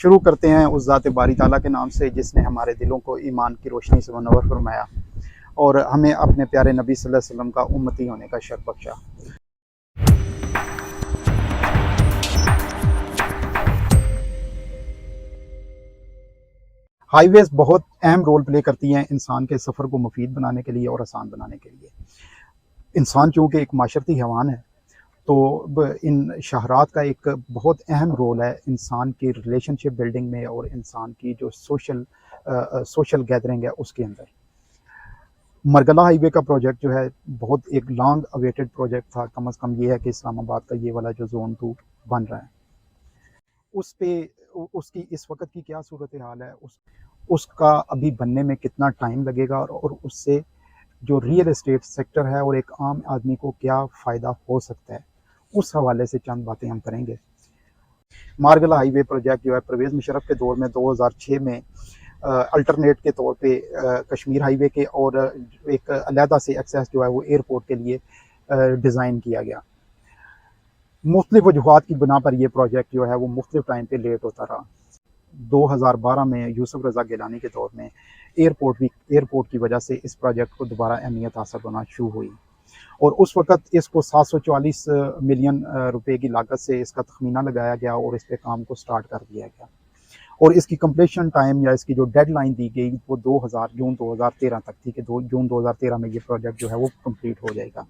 शुरू करते हैं उस ज़ात बारी ताला के नाम से जिसने हमारे दिलों को ईमान की रोशनी से मुनव्वर फरमाया और हमें अपने प्यारे नबी सल्लल्लाहु अलैहि वसल्लम का उम्मती होने का शर्फ बख्शा। हाईवेज बहुत अहम रोल प्ले करती हैं इंसान के सफ़र को मुफीद बनाने के लिए और आसान बनाने के लिए। इंसान चूँकि एक माशरती हैवान है, तो इन शाहरात का एक बहुत अहम रोल है इंसान की रिलेशनशिप बिल्डिंग में और इंसान की जो सोशल गैदरिंग है उसके अंदर। मरगला हाईवे का प्रोजेक्ट जो है बहुत एक लॉन्ग अवेटेड प्रोजेक्ट था। कम अज़ कम ये है कि इस्लामाबाद का ये वाला जो ज़ोन 2 बन रहा है, उस पे उसकी इस वक्त की क्या सूरत हाल है, उसका अभी बनने में कितना टाइम लगेगा और उससे जो रियल एस्टेट सेक्टर है और एक आम आदमी को क्या फ़ायदा हो सकता है, उस हवाले से चंद बातें हम करेंगे। मारगला हाईवे प्रोजेक्ट जो है परवेज़ मुशर्रफ के दौर में 2006 में अल्टरनेट के तौर पे कश्मीर हाईवे के और एक अलहदा से एक्सेस जो है वो एयरपोर्ट के लिए डिज़ाइन किया गया। मुख्तलिफ वजूहात की बिना पर यह प्रोजेक्ट जो है वो मुख्तलिफ टाइम पे लेट होता रहा। 2012 में यूसुफ रज़ा गिलानी के दौर में एयरपोर्ट की वजह से इस प्रोजेक्ट को दोबारा अहमियत हासिल होना शुरू हुई और उस वक़्त इसको 744 मिलियन रुपए की लागत से इसका तखमीना लगाया गया और इस पे काम को स्टार्ट कर दिया गया और इसकी कंप्लीशन टाइम या इसकी जो डेडलाइन दी गई वो जून 2013 तक थी कि जून 2013 में ये प्रोजेक्ट जो है वो कंप्लीट हो जाएगा।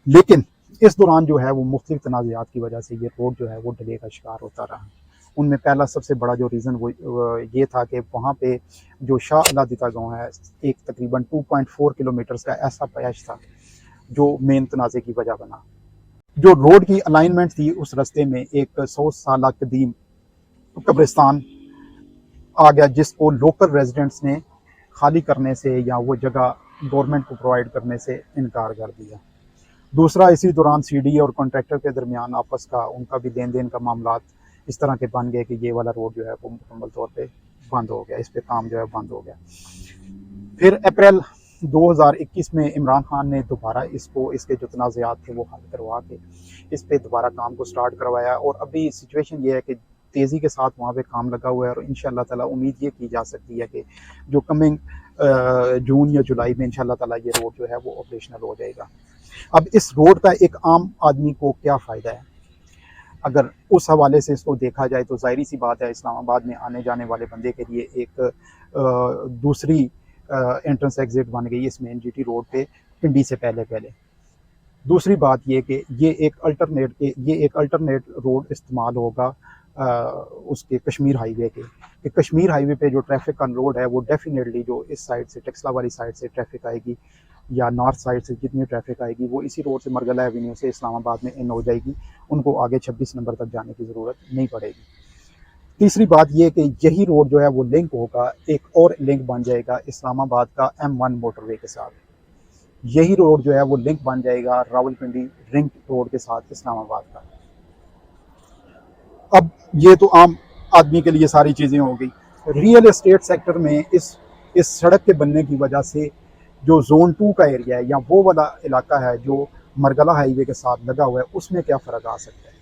लेकिन इस दौरान जो है वो मुख्तलिफ तनाज़ात की वजह से ये रोड जो है वो डिले का शिकार होता रहा। उनमें पहला सबसे बड़ा जो रीज़न वो ये था कि वहाँ पे जो शाह अलादीता गाँव है, एक तकरीबन 2.4 किलोमीटर्स का ऐसा पैच था जो मेन तनाज़े की वजह बना। जो रोड की अलाइनमेंट थी उस रास्ते में एक 100 साल कदीम कब्रिस्तान आ गया जिसको लोकल रेजिडेंट्स ने खाली करने से या वो जगह गवर्नमेंट को प्रोवाइड करने से इनकार कर दिया। दूसरा, इसी दौरान सीडी और कॉन्ट्रैक्टर के दरमियान आपस का उनका भी लेन देन का मामला इस तरह के बन गए कि ये वाला रोड जो है वो मुकम्मल तौर पे बंद हो गया, इस पे काम जो है बंद हो गया। फिर अप्रैल 2021 में इमरान खान ने दोबारा इसके जो तनाज़ात थे वो हल करवा के इस पे दोबारा काम को स्टार्ट करवाया और अभी सिचुएशन ये है कि तेज़ी के साथ वहाँ पे काम लगा हुआ है और इंशाअल्लाह ताला उम्मीद ये की जा सकती है कि जो कमिंग जून या जुलाई में इंशाअल्लाह ताला ये रोड जो है वो ऑपरेशनल हो जाएगा। अब इस रोड का एक आम आदमी को क्या फ़ायदा है? अगर उस हवाले से इसको देखा जाए तो ज़ाहिर सी बात है इस्लामाबाद में आने जाने वाले बंदे के लिए एक दूसरी एंट्रेंस एग्जिट बन गई है इस मेन जीटी रोड पे पिंडी से पहले। दूसरी बात ये कि ये एक अल्टरनेट रोड इस्तेमाल होगा उसके कश्मीर हाईवे के कि कश्मीर हाईवे पे जो ट्रैफिक का लोड है वो डेफिनेटली जो इस साइड से टेक्सला वाली साइड से ट्रैफिक आएगी या नॉर्थ साइड से जितनी ट्रैफिक आएगी वो इसी रोड से मरगला एवेन्यू से इस्लामाबाद में इन हो जाएगी। उनको आगे 26 नंबर तक जाने की ज़रूरत नहीं पड़ेगी। तीसरी बात ये कि यही रोड जो है वो लिंक होगा, एक और लिंक बन जाएगा इस्लामाबाद का M1 मोटरवे के साथ। यही रोड जो है वो लिंक बन जाएगा रावलपिंडी रिंग रोड के साथ इस्लामाबाद का। अब ये तो आम आदमी के लिए सारी चीज़ें हो गई। रियल एस्टेट सेक्टर में इस सड़क के बनने की वजह से जो ज़ोन 2 का एरिया है या वो वाला इलाका है जो मरगला हाईवे के साथ लगा हुआ है उसमें क्या फ़र्क आ सकता है।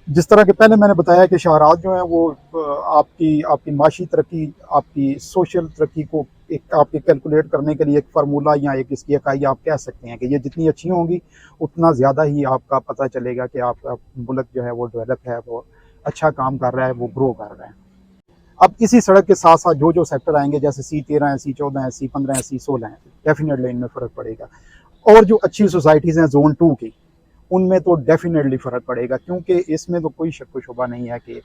जिस तरह के पहले मैंने बताया कि शाहरात जो है वो आपकी माशी तरक्की, आपकी सोशल तरक्की को एक आपके कैलकुलेट करने के लिए एक फार्मूला या एक इसकी इकाई आप कह सकते हैं कि ये जितनी अच्छी होंगी उतना ज़्यादा ही आपका पता चलेगा कि आपका मुल्क जो है वो डेवलप है, वो अच्छा काम कर रहा है, वो ग्रो कर रहा है। अब इसी सड़क के साथ साथ जो सेक्टर आएंगे जैसे C13 है, C14 है, C15 है, C16 है, डेफिनेटली इनमें फ़र्क पड़ेगा। और जो अच्छी सोसाइटीज़ हैं ज़ोन 2 की उनमें तो डेफिनेटली फ़र्क पड़ेगा क्योंकि इसमें तो कोई शक व शुबा नहीं है कि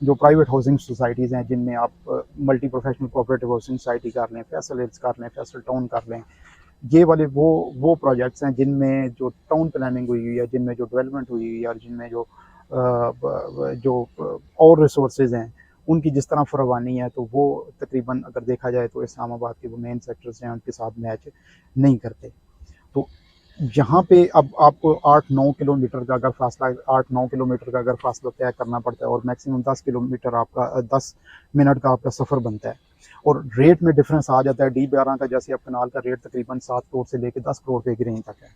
जो प्राइवेट हाउसिंग सोसाइटीज़ हैं जिनमें आप multi professional cooperative housing society कर लें, फैसल हिल्स कर लें, फैसल टाउन कर लें, ये वाले वो प्रोजेक्ट्स हैं जिनमें जो टाउन प्लानिंग हुई हुई है, जिनमें जो डेवलपमेंट हुई हुई है और जिनमें जो और रिसोर्सेज हैं उनकी जिस तरह फरवानी है तो वो तकरीबन अगर देखा जाए तो इस्लामाबाद के वो मेन सेक्टर्स हैं उनके साथ मैच नहीं करते। तो यहाँ पे अब आपको 8-9 किलोमीटर का अगर फासला 8-9 किलोमीटर का अगर फासला तय करना पड़ता है और मैक्सिमम 10 किलोमीटर आपका 10 मिनट का आपका सफ़र बनता है और रेट में डिफरेंस आ जाता है। D12 का जैसे अब कनाल का रेट तकरीबन 7 करोड़ से लेकर 10 करोड़ रुपए की रेंज तक है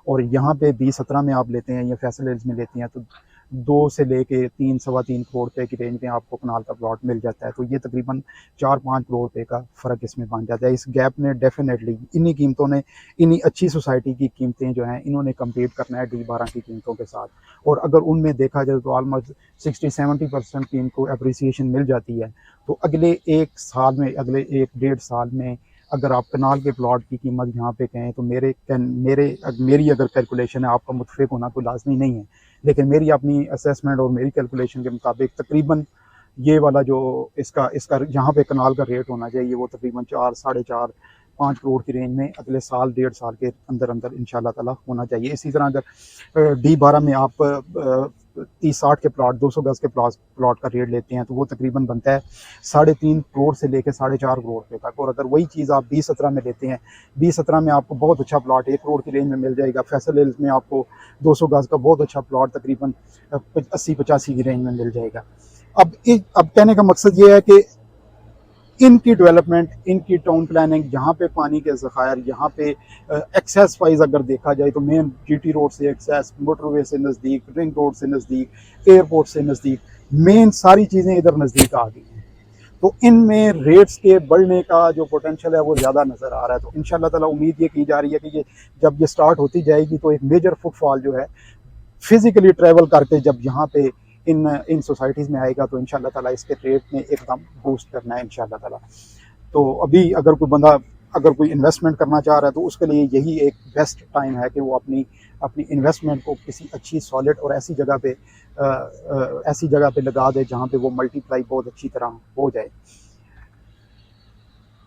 और यहाँ पे B17 में आप लेते हैं या फैसल हिल्स में लेते हैं तो 2 से लेके 3 सवा 3 करोड़ रुपए की रेंज में आपको कनाल का प्लॉट मिल जाता है। तो ये तकरीबन 4-5 करोड़ रुपए का फ़र्क इसमें बन जाता है। इस गैप ने डेफिनेटली इन्हीं कीमतों ने, इन्हीं अच्छी सोसाइटी की कीमतें जो हैं इन्होंने कम्पीट करना है D12 की कीमतों के साथ। और अगर उनमें देखा जाए तो ऑलमोस्ट 60-70% की इनको अप्रिसिएशन मिल जाती है। तो अगले 1 साल में, अगले 1 डेढ़ साल में अगर आप कनाल के प्लॉट की कीमत यहाँ पे कहें तो मेरी अगर कैलकुलेशन है, आपका मुतफिक होना कोई लाजमी नहीं है, लेकिन मेरी अपनी असेसमेंट और मेरी कैलकुलेशन के मुताबिक तकरीबन ये वाला जो इसका इसका यहाँ पे कनाल का रेट होना चाहिए वो तकरीबन 4, साढ़े 4, 5 करोड़ की रेंज में अगले साल, डेढ़ साल के अंदर अंदर इंशाल्लाह ताला होना चाहिए। इसी तरह अगर D12 में आप 30-60 के प्लॉट, 200 गज के प्लॉट का रेट लेते हैं तो वो तकरीबन बनता है 3.5 करोड़ से लेकर 4.5 करोड़ रुपए तक। और अगर वही चीज़ आप B17 में लेते हैं, B17 में आपको बहुत अच्छा प्लॉट 1 करोड़ की रेंज में मिल जाएगा। फैसल हिल्स में आपको 200 गज का बहुत अच्छा प्लॉट तकरीबन 80-85 की रेंज में मिल जाएगा। अब कहने का मकसद ये है कि इनकी डेवलपमेंट, इनकी टाउन प्लानिंग, यहाँ पे पानी के ज़खायर, यहाँ पे एक्सेस वाइज अगर देखा जाए तो मेन GT रोड से एक्सेस, मोटरवे से नज़दीक, रिंग रोड से नज़दीक, एयरपोर्ट से नज़दीक, मेन सारी चीज़ें इधर नज़दीक आ गई हैं। तो इनमें रेट्स के बढ़ने का जो पोटेंशियल है वो ज़्यादा नज़र आ रहा है। तो इंशाल्लाह ताला उम्मीद ये की जा रही है कि ये जब ये स्टार्ट होती जाएगी तो एक मेजर फुटफॉल जो है फिज़िकली ट्रैवल करके जब यहाँ पे इन सोसाइटीज़ में आएगा तो इंशाल्लाह ताला इसके रेट में एकदम बूस्ट करना है इंशाल्लाह ताला। तो अभी अगर कोई बंदा अगर कोई इन्वेस्टमेंट करना चाह रहा है तो उसके लिए यही एक बेस्ट टाइम है कि वो अपनी अपनी इन्वेस्टमेंट को किसी अच्छी सॉलिड और ऐसी जगह पे लगा दे जहाँ पे वो मल्टीप्लाई बहुत अच्छी तरह हो जाए।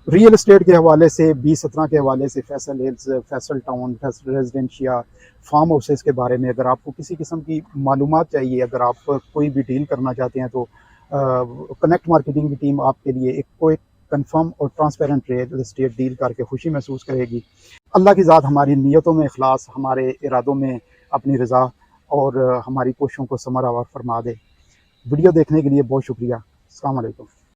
रियल एस्टेट के हवाले से, B17 के हवाले से, Faisal Hills, Faisal Town, Faisal Residencia, farm houses के बारे में अगर आपको किसी किस्म की मालूमात चाहिए, अगर आप कोई भी डील करना चाहते हैं तो कनेक्ट मार्केटिंग की टीम आपके लिए कोई कंफर्म और ट्रांसपेरेंट रियल एस्टेट डील करके खुशी महसूस करेगी। अल्लाह की ज़ात हमारी नीयतों में इखलास, हमारे इरादों में अपनी रज़ा और हमारी कोशिशों को समर आवर फरमा दे। वीडियो देखने के लिए बहुत शुक्रिया। अस्सलाम वालेकुम।